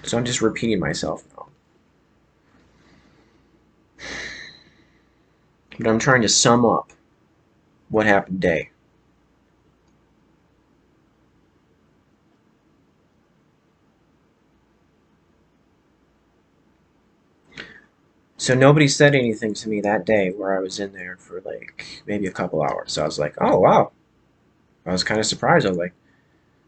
So I'm just repeating myself now. But I'm trying to sum up what happened today. So nobody said anything to me that day where I was in there for like maybe a couple hours. So I was like, oh wow. I was kind of surprised. I was like,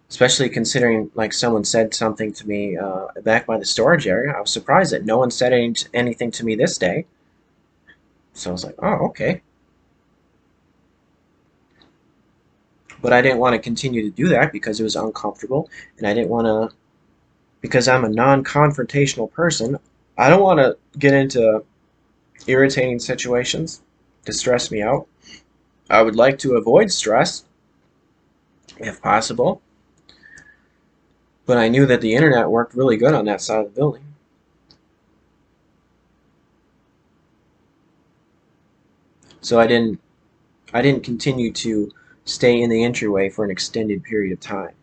especially considering like someone said something to me back by the storage area. I was surprised that no one said anything to me this day. So I was like, oh okay. But I didn't want to continue to do that because it was uncomfortable, and I didn't want to because I'm a non-confrontational person. I don't want to get into irritating situations to stress me out. I would like to avoid stress if possible, but I knew that the internet worked really good on that side of the building. So I didn't continue to stay in the entryway for an extended period of time.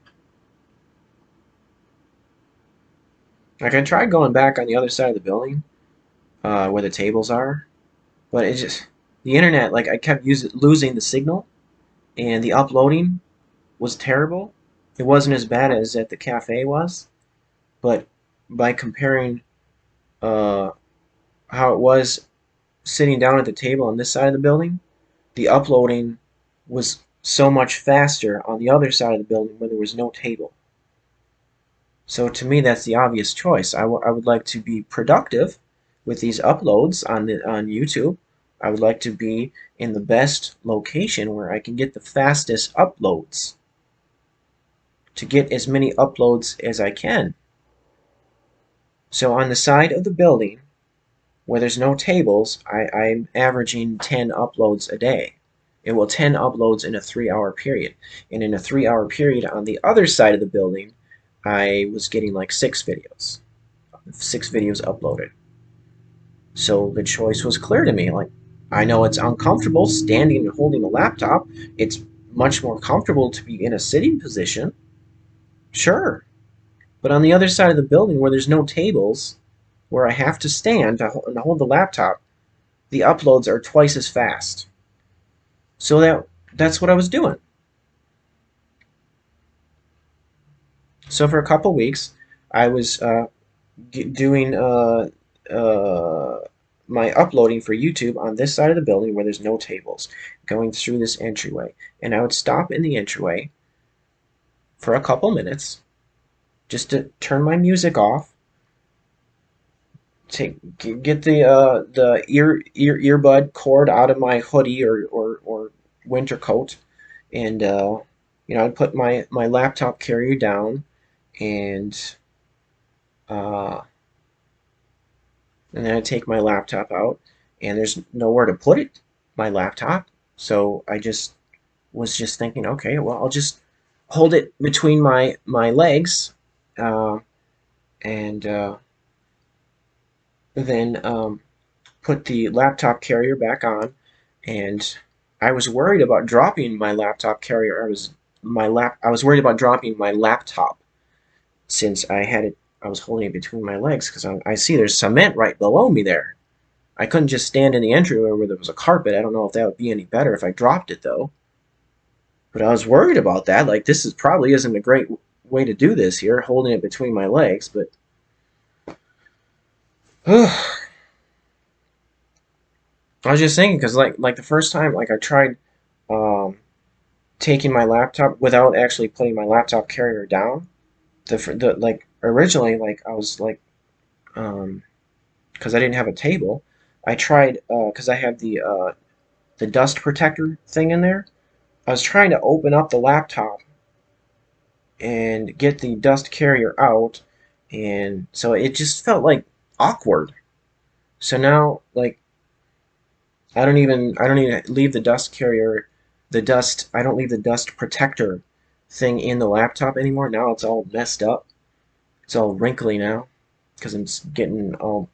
Like I tried going back on the other side of the building, where the tables are, but it just the internet, like I kept losing the signal, and the uploading was terrible. It wasn't as bad as at the cafe was, but by comparing uh, how it was sitting down at the table on this side of the building, the uploading was so much faster on the other side of the building where there was no table. So to me, that's the obvious choice. I would like to be productive with these uploads on YouTube. I would like to be in the best location where I can get the fastest uploads to get as many uploads as I can. So on the side of the building where there's no tables, I'm averaging 10 uploads a day. It will 10 uploads in a 3 hour period. And in a 3 hour period on the other side of the building, I was getting like 6 videos uploaded. So the choice was clear to me. Like, I know it's uncomfortable standing and holding a laptop. It's much more comfortable to be in a sitting position. Sure. But on the other side of the building where there's no tables, where I have to stand to hold the laptop, the uploads are twice as fast. So that's what I was doing. So for a couple weeks, I was doing uh, my uploading for YouTube on this side of the building where there's no tables, going through this entryway. And I would stop in the entryway for a couple minutes just to turn my music off, get the earbud cord out of my hoodie or winter coat, and I'd put my laptop carrier down, and uh, and then I take my laptop out, and there's nowhere to put it, my laptop. So I just was just thinking, okay, well, I'll just hold it between my legs, uh, and then put the laptop carrier back on. And I was worried about dropping my laptop carrier. I was worried about dropping my laptop since I had it. I was holding it between my legs because I see there's cement right below me there. I couldn't just stand in the entryway where there was a carpet. I don't know if that would be any better if I dropped it though. But I was worried about that. Like this is probably isn't a great way to do this here, holding it between my legs. But I was just thinking because like the first time like I tried um, taking my laptop without actually putting my laptop carrier down. The like originally like I was like because I didn't have a table. I tried because I have the dust protector thing in there. I was trying to open up the laptop and get the dust carrier out, and so it just felt like awkward. So now, like, I don't even leave the dust carrier, the dust. I don't leave the dust protector thing in the laptop anymore. Now it's all messed up. It's all wrinkly now because it's getting all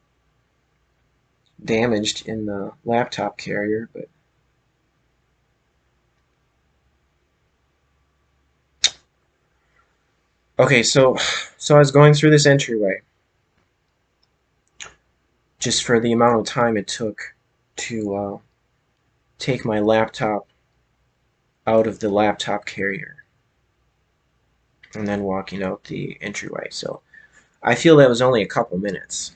damaged in the laptop carrier. But okay, so I was going through this entryway, just for the amount of time it took to take my laptop out of the laptop carrier and then walking out the entryway. So I feel that was only a couple minutes.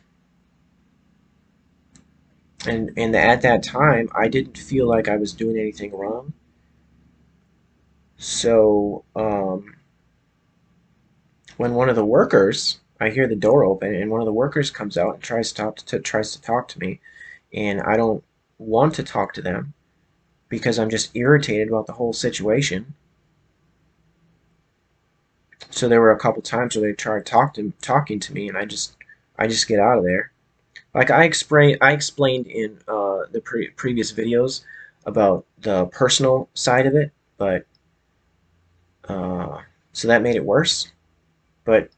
And at that time, I didn't feel like I was doing anything wrong. So when one of the workers, I hear the door open, and one of the workers comes out and tries to talk to me, and I don't want to talk to them because I'm just irritated about the whole situation. So there were a couple times where they tried talking to me, and I just get out of there. Like I explained in the previous videos about the personal side of it, but so that made it worse. But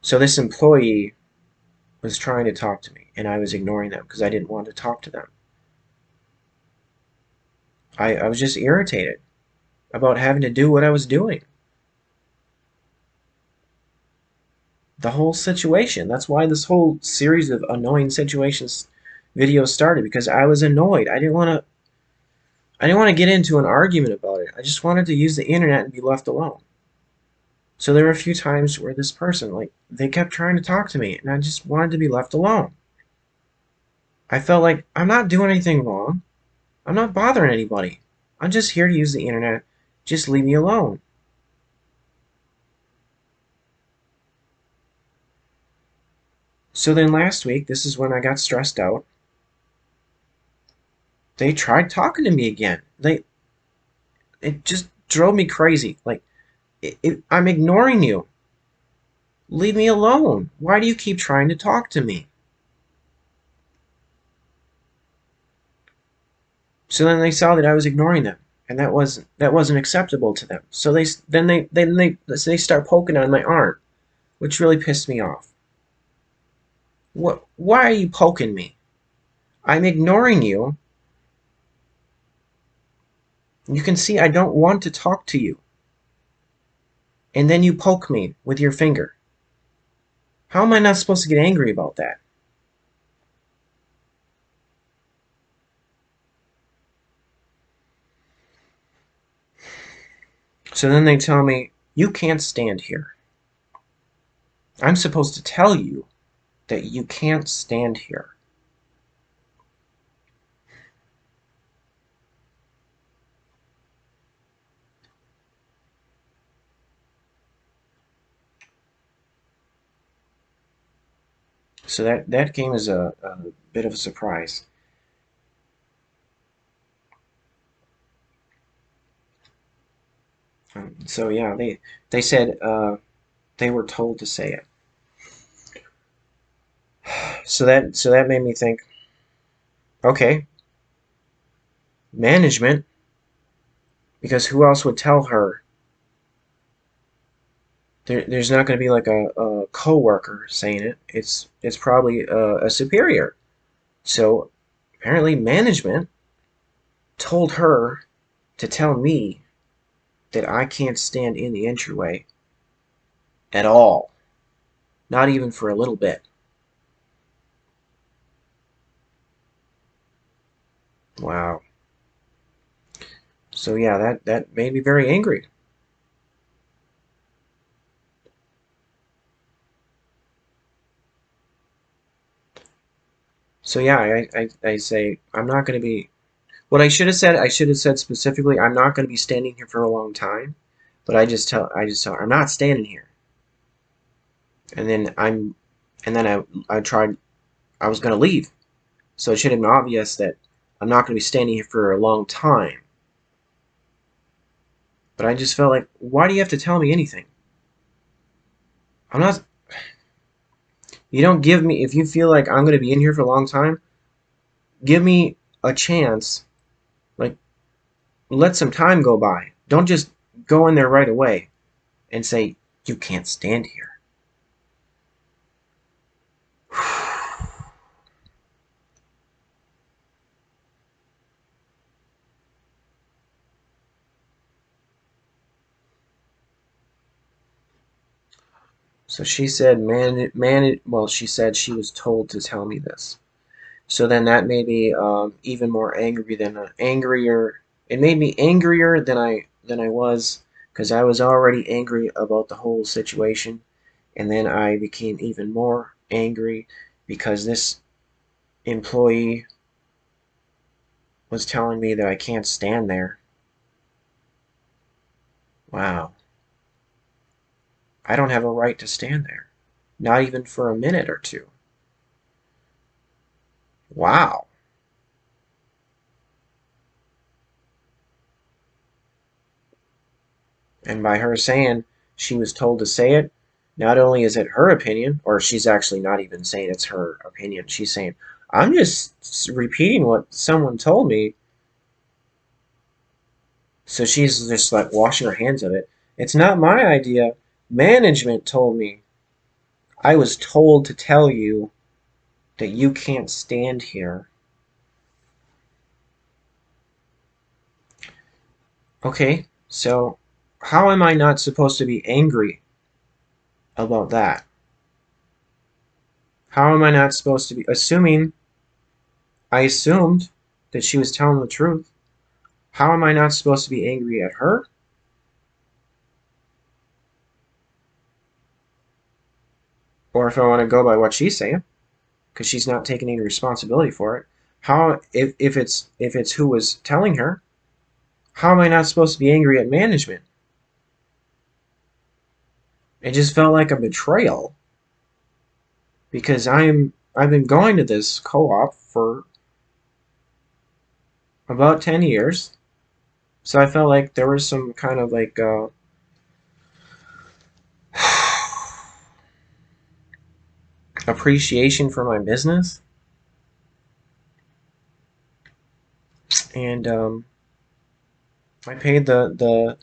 so this employee was trying to talk to me, and I was ignoring them because I didn't want to talk to them. I was just irritated about having to do what I was doing. The whole situation. That's why this whole series of annoying situations videos started, because I was annoyed. I didn't want to get into an argument about it. I just wanted to use the internet and be left alone. So there were a few times where this person, like, they kept trying to talk to me, and I just wanted to be left alone. I felt like I'm not doing anything wrong. I'm not bothering anybody. I'm just here to use the internet. Just leave me alone. So then last week, this is when I got stressed out. They tried talking to me again. It just drove me crazy. Like, I'm ignoring you. Leave me alone. Why do you keep trying to talk to me? So then they saw that I was ignoring them, and that wasn't acceptable to them. So they start poking on my arm, which really pissed me off. What? Why are you poking me? I'm ignoring you. You can see I don't want to talk to you. And then you poke me with your finger. How am I not supposed to get angry about that? So then they tell me, you can't stand here. I'm supposed to tell you that you can't stand here. So that came as a bit of a surprise. So yeah, they said they were told to say it. So that made me think, okay, management, because who else would tell her? There's not going to be like a co-worker saying it. It's probably a superior. So apparently management told her to tell me that I can't stand in the entryway at all. Not even for a little bit. Wow. So yeah, that made me very angry. So yeah, I say I'm not going to be. What I should have said specifically, I'm not going to be standing here for a long time. But I just tell her I'm not standing here. And then I tried. I was going to leave. So it should have been obvious that I'm not going to be standing here for a long time. But I just felt like, why do you have to tell me anything? I'm not. You don't give me. If you feel like I'm going to be in here for a long time, give me a chance. Like, let some time go by. Don't just go in there right away and say, you can't stand here. So she said, well, she said she was told to tell me this. So then that made me even more angry angrier. It made me angrier than I was because I was already angry about the whole situation, and then I became even more angry because this employee was telling me that I can't stand there. Wow, I don't have a right to stand there, not even for a minute or two. Wow. And by her saying she was told to say it, not only is it her opinion, or she's actually not even saying it's her opinion, she's saying, I'm just repeating what someone told me. So she's just like washing her hands of it. It's not my idea. Management told me. I was told to tell you that you can't stand here. Okay, so how am I not supposed to be angry about that? How am I not supposed to be I assumed that she was telling the truth. How am I not supposed to be angry at her? Or if I want to go by what she's saying, because she's not taking any responsibility for it. How if it's who was telling her, how am I not supposed to be angry at management? It just felt like a betrayal because I've been going to this co-op for about 10 years. So I felt like there was some kind of like appreciation for my business, and I paid the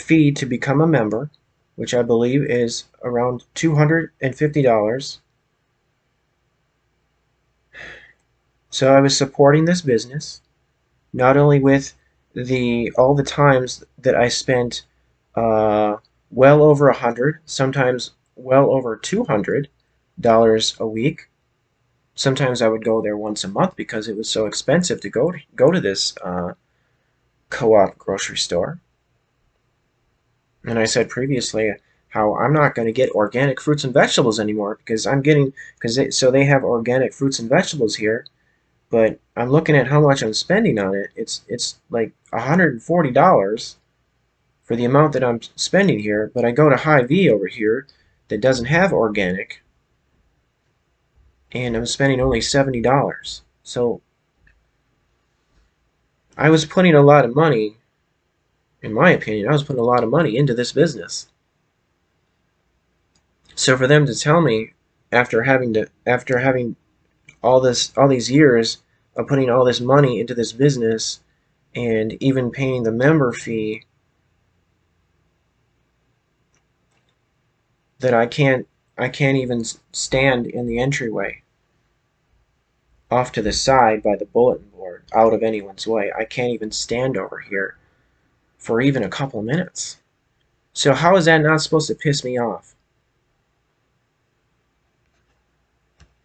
fee to become a member, which I believe is around $250. So I was supporting this business, not only with the all the times that I spent uh, well over 100, sometimes well over $200 a week. Sometimes I would go there once a month because it was so expensive to go to this co-op grocery store. And I said previously how I'm not going to get organic fruits and vegetables anymore because so they have organic fruits and vegetables here, but I'm looking at how much I'm spending on it. It's like $140 for the amount that I'm spending here, but I go to Hy-Vee over here that doesn't have organic, and I'm spending only $70. So I was putting a lot of money, in my opinion, I was putting a lot of money into this business. So for them to tell me after having all these years of putting all this money into this business and even paying the member fee that I can't even stand in the entryway off to the side by the bulletin board out of anyone's way. I can't even stand over here for even a couple minutes. So how is that not supposed to piss me off?